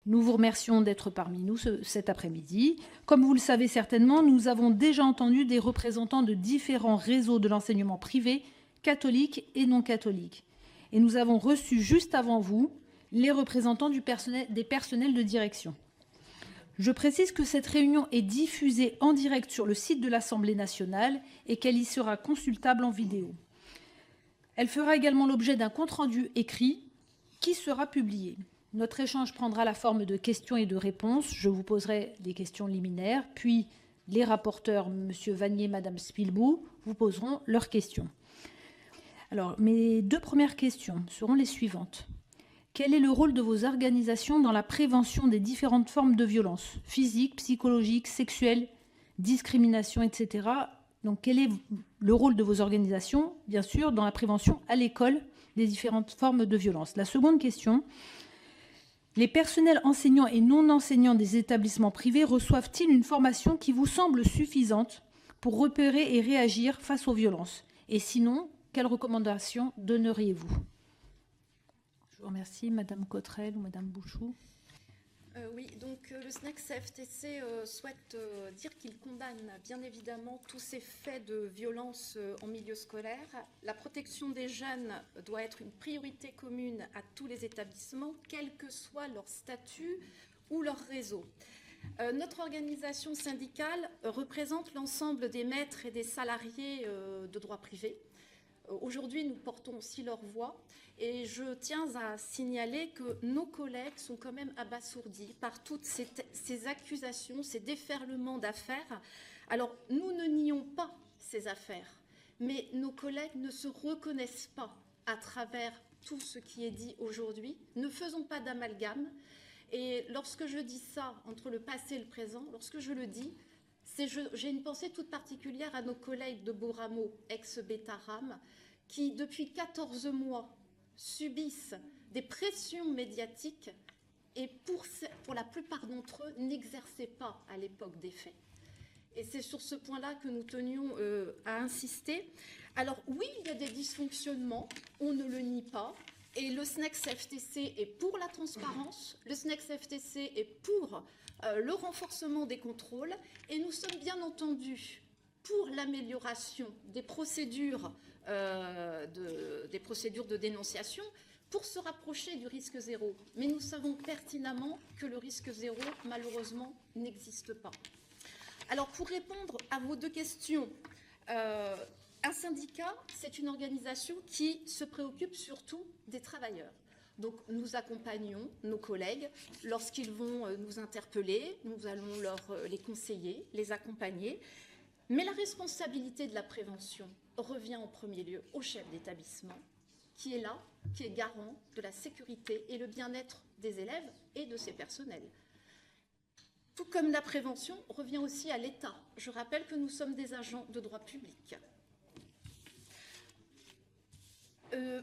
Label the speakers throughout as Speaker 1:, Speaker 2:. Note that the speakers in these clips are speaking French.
Speaker 1: Nous vous remercions d'être parmi nous cet après-midi. Comme vous le savez certainement, nous avons déjà entendu des représentants de différents réseaux de l'enseignement privé, catholique et non catholique. Et nous avons reçu juste avant vous les représentants des personnels de direction. Je précise que cette réunion est diffusée en direct sur le site de l'Assemblée nationale et qu'elle y sera consultable en vidéo. Elle fera également l'objet d'un compte-rendu écrit qui sera publié. Notre échange prendra la forme de questions et de réponses. Je vous poserai des questions liminaires, puis les rapporteurs, M. Vanier, Mme Spilbou, vous poseront leurs questions. Alors, mes deux premières questions seront les suivantes. Quel est le rôle de vos organisations dans la prévention des différentes formes de violence, physique, psychologique, sexuelle, discrimination, etc. Donc, quel est le rôle de vos organisations, bien sûr, dans la prévention à l'école des différentes formes de violence? La seconde question, les personnels enseignants et non enseignants des établissements privés reçoivent-ils une formation qui vous semble suffisante pour repérer et réagir face aux violences? Et sinon, quelles recommandations donneriez-vous? Je vous remercie, Madame Cotterell ou Madame Bouchou.
Speaker 2: Oui, donc le SNEC CFTC souhaite dire qu'il condamne bien évidemment tous ces faits de violence en milieu scolaire. La protection des jeunes doit être une priorité commune à tous les établissements, quel que soit leur statut ou leur réseau. Notre organisation syndicale représente l'ensemble des maîtres et des salariés de droit privé. Aujourd'hui, nous portons aussi leur voix et je tiens à signaler que nos collègues sont quand même abasourdis par toutes ces accusations, ces déferlements d'affaires. Alors, nous ne nions pas ces affaires, mais nos collègues ne se reconnaissent pas à travers tout ce qui est dit aujourd'hui. Ne faisons pas d'amalgame. Et lorsque je dis ça entre le passé et le présent, lorsque je le dis, j'ai une pensée toute particulière à nos collègues de Beauramo, ex-Betaram, qui, depuis 14 mois, subissent des pressions médiatiques et pour la plupart d'entre eux, n'exerçaient pas à l'époque des faits. Et c'est sur ce point-là que nous tenions à insister. Alors oui, il y a des dysfonctionnements, on ne le nie pas. Et le SNEC CFTC est pour la transparence, le SNEC CFTC est pour le renforcement des contrôles, et nous sommes bien entendu pour l'amélioration des procédures de dénonciation pour se rapprocher du risque zéro. Mais nous savons pertinemment que le risque zéro, malheureusement, n'existe pas. Alors, pour répondre à vos deux questions, un syndicat, c'est une organisation qui se préoccupe surtout des travailleurs. Donc, nous accompagnons nos collègues lorsqu'ils vont nous interpeller, nous allons les conseiller, les accompagner. Mais la responsabilité de la prévention revient en premier lieu au chef d'établissement, qui est là, qui est garant de la sécurité et le bien-être des élèves et de ses personnels. Tout comme la prévention revient aussi à l'État. Je rappelle que nous sommes des agents de droit public.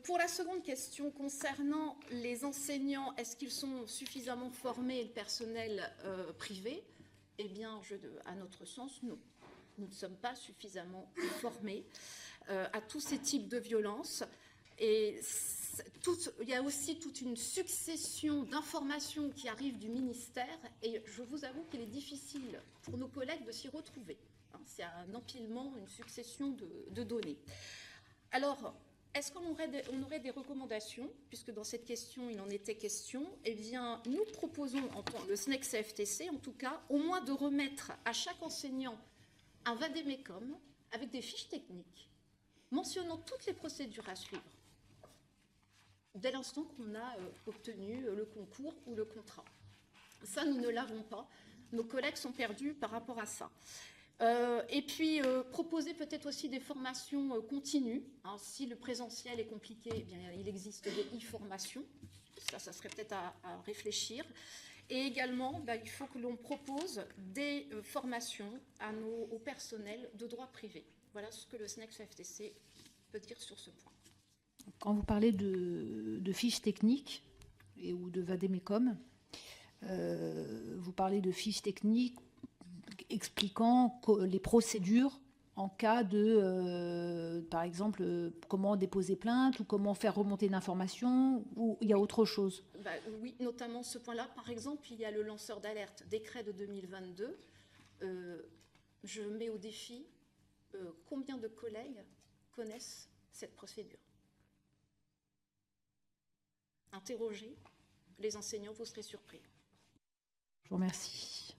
Speaker 2: Pour la seconde question concernant les enseignants, est-ce qu'ils sont suffisamment formés, le personnel privé? Eh bien, à notre sens, non. Nous ne sommes pas suffisamment formés à tous ces types de violences. Et il y a aussi toute une succession d'informations qui arrivent du ministère. Et je vous avoue qu'il est difficile pour nos collègues de s'y retrouver. C'est un empilement, une succession de données. Alors, est-ce qu'on aurait des recommandations? Puisque dans cette question, il en était question. Eh bien, nous proposons, le SNEC CFTC en tout cas, au moins de remettre à chaque enseignant un vade-mecum avec des fiches techniques mentionnant toutes les procédures à suivre dès l'instant qu'on a obtenu le concours ou le contrat. Ça, nous ne l'avons pas. Nos collègues sont perdus par rapport à ça. Et puis, proposer peut-être aussi des formations continues. Hein, si le présentiel est compliqué, eh bien, il existe des e-formations. Ça serait peut-être à réfléchir. Et également, il faut que l'on propose des formations au personnel de droit privé. Voilà ce que le SNEC CFTC peut dire sur ce point.
Speaker 1: Quand vous parlez de fiches techniques ou de vade-mecum, vous parlez de fiches techniques expliquant les procédures en cas de, par exemple, comment déposer plainte ou comment faire remonter une information, ou il y a autre chose?
Speaker 2: Oui, notamment ce point-là. Par exemple, il y a le lanceur d'alerte, décret de 2022. Je mets au défi combien de collègues connaissent cette procédure. Interrogez les enseignants, vous serez surpris.
Speaker 1: Je vous remercie.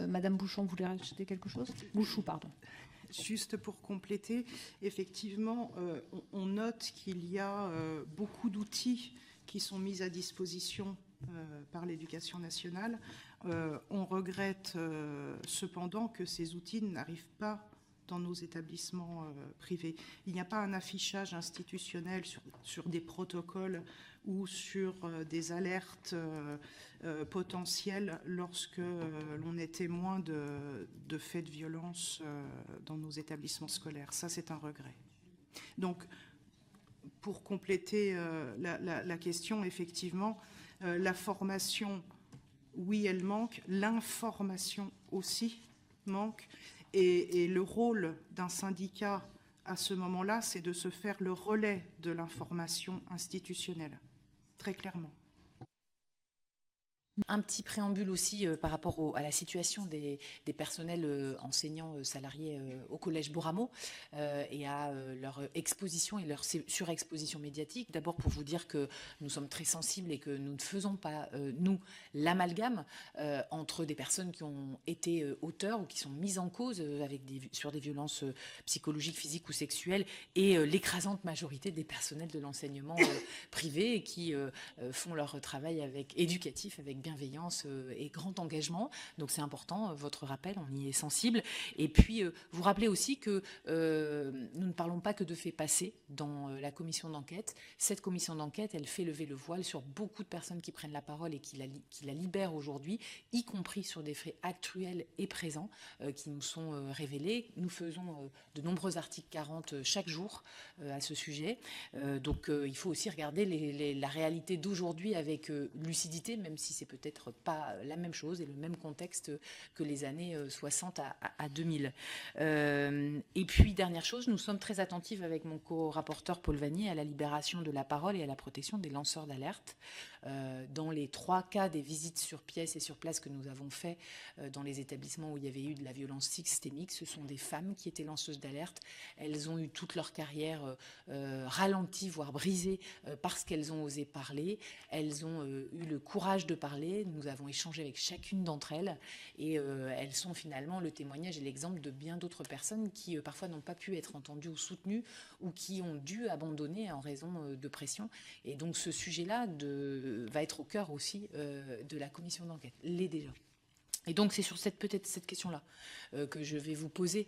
Speaker 1: Madame Bouchon, vous voulez rajouter quelque chose? Bouchou, pardon.
Speaker 3: Juste pour compléter, effectivement, on note qu'il y a beaucoup d'outils qui sont mis à disposition par l'Éducation nationale. On regrette cependant que ces outils n'arrivent pas dans nos établissements privés. Il n'y a pas un affichage institutionnel sur des protocoles ou sur des alertes potentielles lorsque l'on est témoin de faits de violence dans nos établissements scolaires. Ça, c'est un regret. Donc, pour compléter la question, effectivement, la formation, oui, elle manque. L'information aussi manque. Et le rôle d'un syndicat à ce moment-là, c'est de se faire le relais de l'information institutionnelle, très clairement.
Speaker 4: Un petit préambule aussi par rapport à la situation des personnels enseignants salariés au Collège Bouramo et à leur exposition et leur surexposition médiatique. D'abord pour vous dire que nous sommes très sensibles et que nous ne faisons pas, nous, l'amalgame entre des personnes qui ont été auteurs ou qui sont mises en cause sur des violences psychologiques, physiques ou sexuelles et l'écrasante majorité des personnels de l'enseignement privé et qui font leur travail éducatif avec bienveillance et grand engagement. Donc c'est important, votre rappel, on y est sensible. Et puis, vous rappelez aussi que nous ne parlons pas que de faits passés dans la commission d'enquête. Cette commission d'enquête, elle fait lever le voile sur beaucoup de personnes qui prennent la parole et qui la libèrent aujourd'hui, y compris sur des faits actuels et présents qui nous sont révélés. Nous faisons de nombreux articles 40 chaque jour à ce sujet. Donc il faut aussi regarder la réalité d'aujourd'hui avec lucidité, même si c'est peut-être pas la même chose et le même contexte que les années 60 à 2000. Et puis, dernière chose, nous sommes très attentifs avec mon co-rapporteur Paul Vanier à la libération de la parole et à la protection des lanceurs d'alerte. Dans les 3 cas des visites sur pièce et sur place que nous avons fait dans les établissements où il y avait eu de la violence systémique, ce sont des femmes qui étaient lanceuses d'alerte. Elles ont eu toute leur carrière ralentie, voire brisée, parce qu'elles ont osé parler. Elles ont eu le courage de parler. Nous avons échangé avec chacune d'entre elles et elles sont finalement le témoignage et l'exemple de bien d'autres personnes qui parfois n'ont pas pu être entendues ou soutenues ou qui ont dû abandonner en raison de pression. Et donc ce sujet-là va être au cœur aussi de la commission d'enquête, l'est déjà. Et donc c'est sur cette question-là que je vais vous poser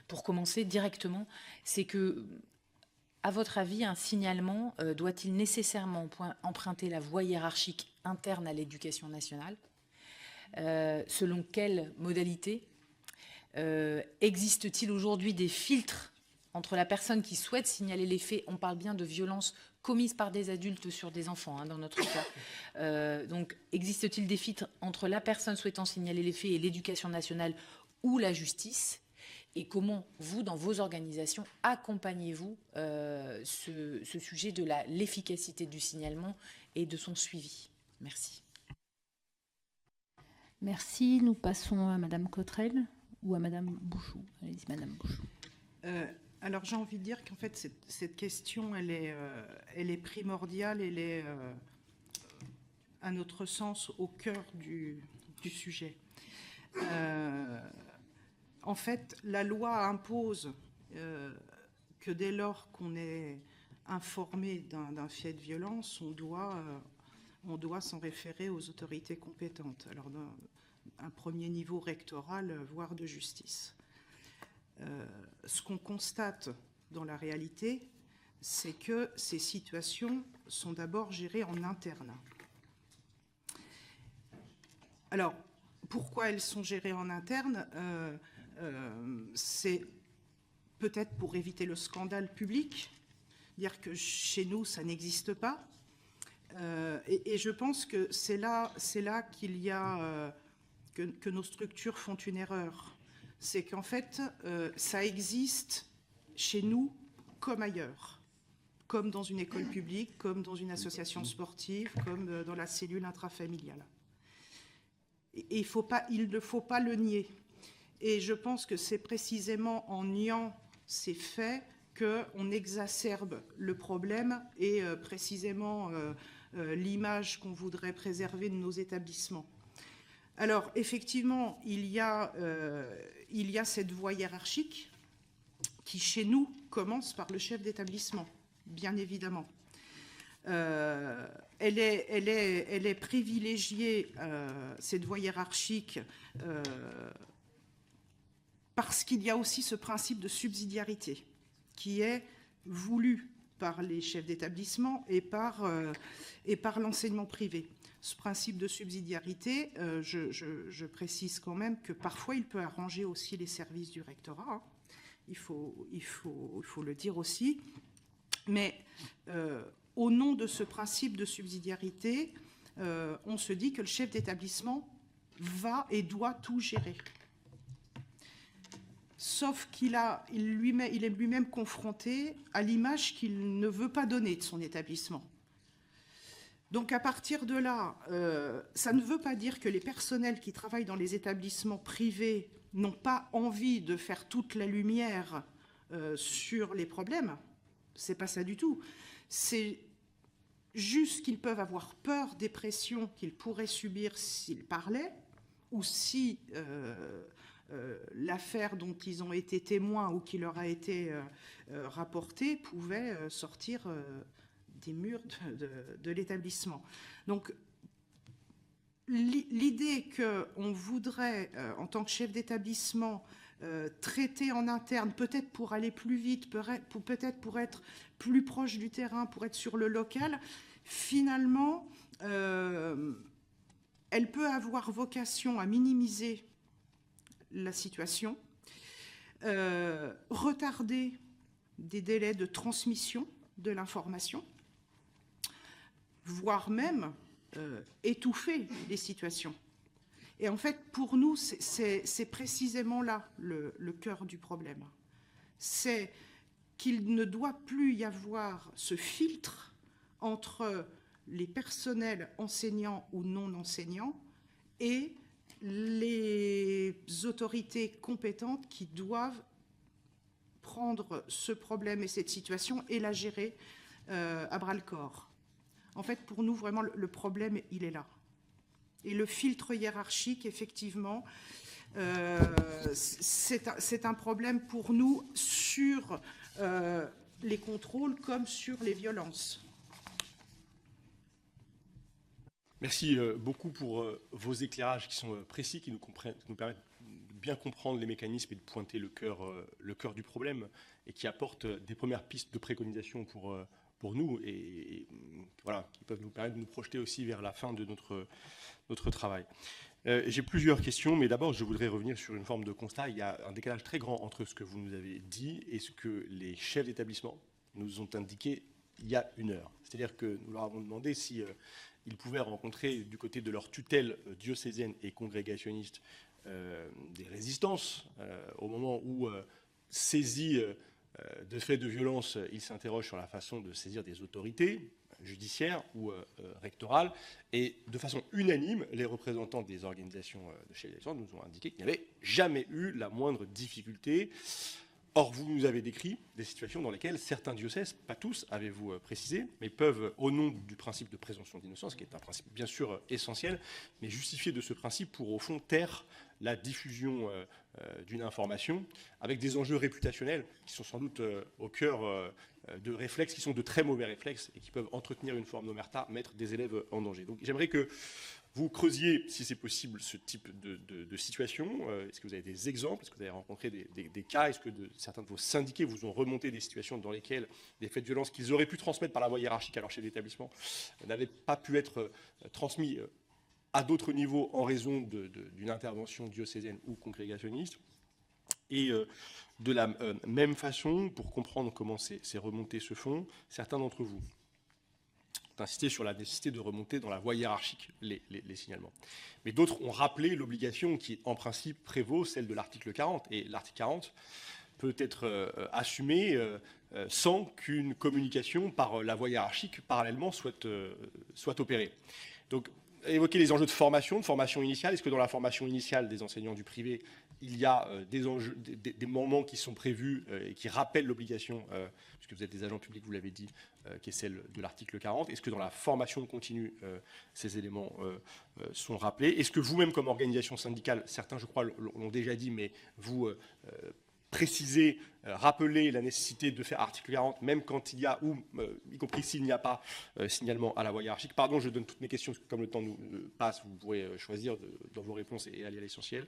Speaker 4: pour commencer directement. C'est que, à votre avis, un signalement doit-il nécessairement emprunter la voie hiérarchique interne à l'éducation nationale? Selon quelles modalités? Existe-t-il aujourd'hui des filtres entre la personne qui souhaite signaler les faits? On parle bien de violences commises par des adultes sur des enfants, dans notre cas. Donc, existe-t-il des filtres entre la personne souhaitant signaler les faits et l'éducation nationale ou la justice? Et comment, vous, dans vos organisations, accompagnez-vous ce sujet de l'efficacité du signalement et de son suivi? Merci.
Speaker 1: Merci. Nous passons à Madame Cottrell ou à Madame Bouchou. Allez-y, Madame Bouchou.
Speaker 3: Alors, j'ai envie de dire qu'en fait, cette question, elle est primordiale, elle est, à notre sens, au cœur du sujet. En fait, la loi impose que dès lors qu'on est informé d'un fait de violence, on doit s'en référer aux autorités compétentes. Alors, d'un premier niveau rectoral, voire de justice. Ce qu'on constate dans la réalité, c'est que ces situations sont d'abord gérées en interne. Alors, pourquoi elles sont gérées en interne? C'est peut-être pour éviter le scandale public, dire que chez nous, ça n'existe pas. Et je pense que c'est là qu'il y a que nos structures font une erreur. c'est qu'en fait, ça existe chez nous comme ailleurs, comme dans une école publique, comme dans une association sportive, comme dans la cellule intrafamiliale. Et il ne faut pas le nier. Et je pense que c'est précisément en niant ces faits qu'on exacerbe le problème et précisément l'image qu'on voudrait préserver de nos établissements. Alors, effectivement, il y a cette voie hiérarchique qui, chez nous, commence par le chef d'établissement, bien évidemment. Elle est privilégiée, cette voie hiérarchique, parce qu'il y a aussi ce principe de subsidiarité qui est voulu par les chefs d'établissement et par l'enseignement privé. Ce principe de subsidiarité, je précise quand même que parfois il peut arranger aussi les services du rectorat, hein. Il faut le dire aussi. Mais au nom de ce principe de subsidiarité, on se dit que le chef d'établissement va et doit tout gérer. Sauf qu'il est lui-même confronté à l'image qu'il ne veut pas donner de son établissement. Donc à partir de là, ça ne veut pas dire que les personnels qui travaillent dans les établissements privés n'ont pas envie de faire toute la lumière sur les problèmes. C'est pas ça du tout. C'est juste qu'ils peuvent avoir peur des pressions qu'ils pourraient subir s'ils parlaient, ou si l'affaire dont ils ont été témoins ou qui leur a été rapportée pouvait sortir des murs de l'établissement. Donc, l'idée qu'on voudrait, en tant que chef d'établissement, traiter en interne, peut-être pour aller plus vite, peut-être pour être plus proche du terrain, pour être sur le local, finalement, elle peut avoir vocation à minimiser la situation, retarder des délais de transmission de l'information, voire même étouffer les situations. Et en fait, pour nous, c'est précisément là le cœur du problème. C'est qu'il ne doit plus y avoir ce filtre entre les personnels enseignants ou non enseignants et les autorités compétentes qui doivent prendre ce problème et cette situation et la gérer à bras-le-corps. En fait, pour nous, vraiment, le problème, il est là. Et le filtre hiérarchique, effectivement, c'est un problème pour nous sur les contrôles comme sur les violences.
Speaker 5: Merci beaucoup pour vos éclairages qui sont précis, qui nous permettent de bien comprendre les mécanismes et de pointer le cœur du problème et qui apportent des premières pistes de préconisation pour nous et voilà, qui peuvent nous permettre de nous projeter aussi vers la fin de notre travail. J'ai plusieurs questions, mais d'abord, je voudrais revenir sur une forme de constat. Il y a un décalage très grand entre ce que vous nous avez dit et ce que les chefs d'établissement nous ont indiqué il y a une heure. C'est-à-dire que nous leur avons demandé si ils pouvaient rencontrer du côté de leur tutelle diocésaine et congrégationniste des résistances au moment où, saisis de faits de violence, ils s'interrogent sur la façon de saisir des autorités judiciaires ou rectorales. Et de façon unanime, les représentants des organisations de chefs d'établissement nous ont indiqué qu'il n'y avait jamais eu la moindre difficulté. Or, vous nous avez décrit des situations dans lesquelles certains diocèses, pas tous, avez-vous précisé, mais peuvent, au nom du principe de présomption d'innocence, qui est un principe bien sûr essentiel, mais justifier de ce principe pour, au fond, taire la diffusion d'une information avec des enjeux réputationnels qui sont sans doute au cœur de réflexes qui sont de très mauvais réflexes et qui peuvent entretenir une forme d'omerta, mettre des élèves en danger. Donc j'aimerais que vous creusiez, si c'est possible, ce type de situation. Est-ce que vous avez des exemples? Est-ce que vous avez rencontré des cas? Est-ce que certains de vos syndiqués vous ont remonté des situations dans lesquelles des faits de violence qu'ils auraient pu transmettre par la voie hiérarchique à leur chef d'établissement n'avaient pas pu être transmis à d'autres niveaux en raison d'une intervention diocésaine ou congrégationniste? Et de la même façon, pour comprendre comment ces remontées se font, certains d'entre vous insisté sur la nécessité de remonter dans la voie hiérarchique les signalements. Mais d'autres ont rappelé l'obligation qui, en principe, prévaut, celle de l'article 40. Et l'article 40 peut être assumé sans qu'une communication par la voie hiérarchique, parallèlement, soit opérée. Donc, évoquer les enjeux de formation initiale. Est-ce que dans la formation initiale des enseignants du privé, il y a des moments qui sont prévus et qui rappellent l'obligation, puisque vous êtes des agents publics, vous l'avez dit, qui est celle de l'article 40. Est-ce que dans la formation continue, ces éléments sont rappelés? Est-ce que vous-même, comme organisation syndicale, certains, je crois, l'ont déjà dit, mais vous préciser, rappeler la nécessité de faire article 40, même quand il y a, ou y compris s'il n'y a pas signalement à la voie hiérarchique. Pardon, je donne toutes mes questions, parce que comme le temps nous passe, vous pourrez choisir dans vos réponses et aller à l'essentiel.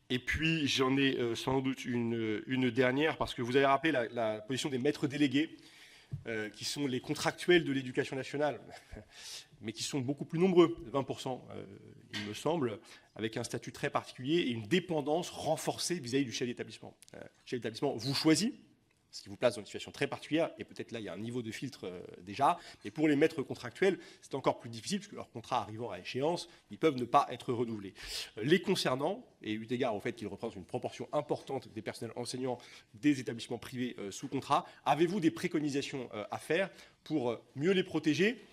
Speaker 5: Et puis, j'en ai sans doute une dernière, parce que vous avez rappelé la position des maîtres délégués, qui sont les contractuels de l'éducation nationale, mais qui sont beaucoup plus nombreux, 20%, il me semble, avec un statut très particulier et une dépendance renforcée vis-à-vis du chef d'établissement. Le chef d'établissement vous choisit, ce qui vous place dans une situation très particulière, et peut-être là, il y a un niveau de filtre déjà, mais pour les maîtres contractuels, c'est encore plus difficile, puisque leur contrat arrivant à échéance, ils peuvent ne pas être renouvelés. Les concernant, et eu égard au fait qu'ils représentent une proportion importante des personnels enseignants des établissements privés sous contrat, avez-vous des préconisations à faire pour mieux les protéger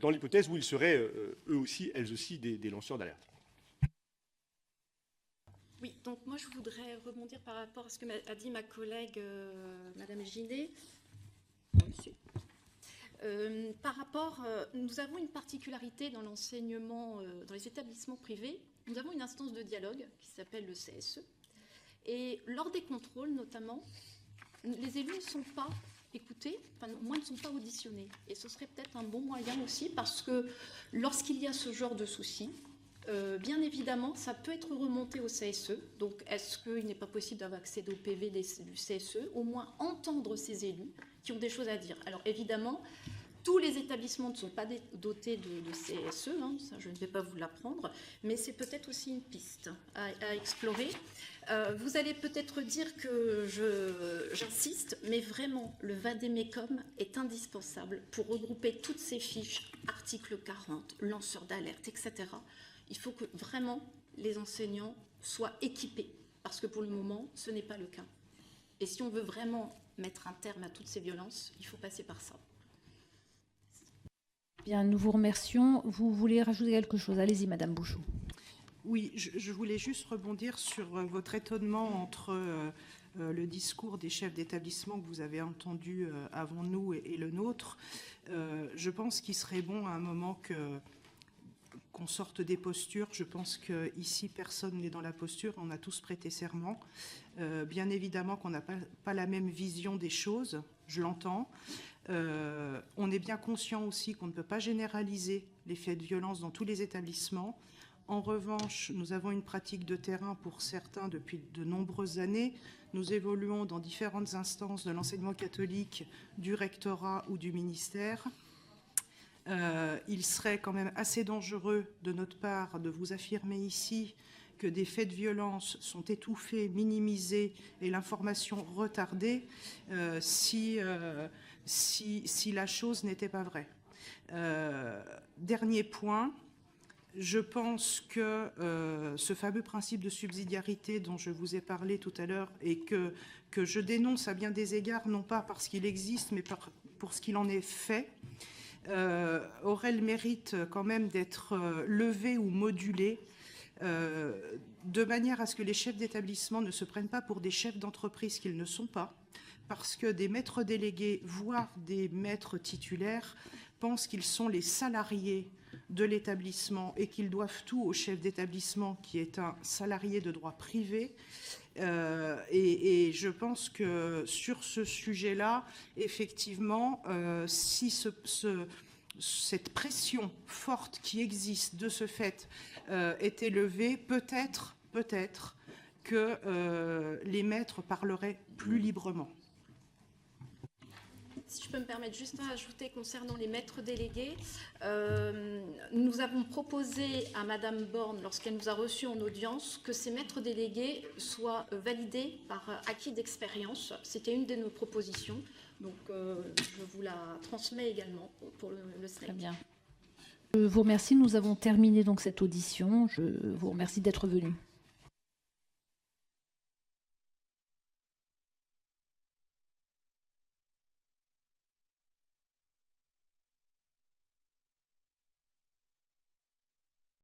Speaker 5: dans l'hypothèse où ils seraient, eux aussi, elles aussi, des lanceurs d'alerte?
Speaker 2: Oui, donc moi je voudrais rebondir par rapport à ce que a dit ma collègue Madame Ginet. Par rapport, nous avons une particularité dans l'enseignement, dans les établissements privés. Nous avons une instance de dialogue qui s'appelle le CSE. Et lors des contrôles, notamment, les élus ne sont pas écoutés, enfin, au moins ne sont pas auditionnés. Et ce serait peut-être un bon moyen aussi, parce que lorsqu'il y a ce genre de soucis, bien évidemment, ça peut être remonté au CSE. Donc, est-ce qu'il n'est pas possible d'avoir accès au PV du CSE, au moins entendre ces élus qui ont des choses à dire? Alors, évidemment, tous les établissements ne sont pas dotés de CSE, hein, ça, je ne vais pas vous l'apprendre, mais c'est peut-être aussi une piste à explorer. Vous allez peut-être dire que j'insiste, mais vraiment, le Vademecum est indispensable pour regrouper toutes ces fiches, article 40, lanceurs d'alerte, etc. Il faut que vraiment les enseignants soient équipés, parce que pour le moment, ce n'est pas le cas. Et si on veut vraiment mettre un terme à toutes ces violences, il faut passer par ça.
Speaker 1: Bien, nous vous remercions. Vous voulez rajouter quelque chose? Allez-y, Madame Bouchou.
Speaker 3: Oui, je voulais juste rebondir sur votre étonnement entre le discours des chefs d'établissement que vous avez entendu avant nous et le nôtre. Je pense qu'il serait bon à un moment qu'on sorte des postures. Je pense qu'ici, personne n'est dans la posture. On a tous prêté serment. Bien évidemment qu'on n'a pas la même vision des choses. Je l'entends. On est bien conscient aussi qu'on ne peut pas généraliser les faits de violence dans tous les établissements. En revanche, nous avons une pratique de terrain pour certains depuis de nombreuses années. Nous évoluons dans différentes instances de l'enseignement catholique, du rectorat ou du ministère. Il serait quand même assez dangereux de notre part de vous affirmer ici que des faits de violence sont étouffés, minimisés et l'information retardée si la chose n'était pas vraie. Dernier point, je pense que ce fameux principe de subsidiarité dont je vous ai parlé tout à l'heure et que je dénonce à bien des égards, non pas parce qu'il existe, mais pour ce qu'il en est fait, aurait le mérite quand même d'être levé ou modulé de manière à ce que les chefs d'établissement ne se prennent pas pour des chefs d'entreprise qu'ils ne sont pas, parce que des maîtres délégués, voire des maîtres titulaires, pensent qu'ils sont les salariés de l'établissement et qu'ils doivent tout au chef d'établissement qui est un salarié de droit privé. Et je pense que sur ce sujet-là, effectivement, si cette pression forte qui existe de ce fait est élevée, peut-être que les maîtres parleraient plus librement.
Speaker 2: Si je peux me permettre juste à ajouter concernant les maîtres délégués, nous avons proposé à Madame Borne, lorsqu'elle nous a reçus en audience, que ces maîtres délégués soient validés par acquis d'expérience. C'était une de nos propositions. Donc, je vous la transmets également pour le SNEC.
Speaker 1: Très bien. Je vous remercie. Nous avons terminé donc cette audition. Je vous remercie d'être venu.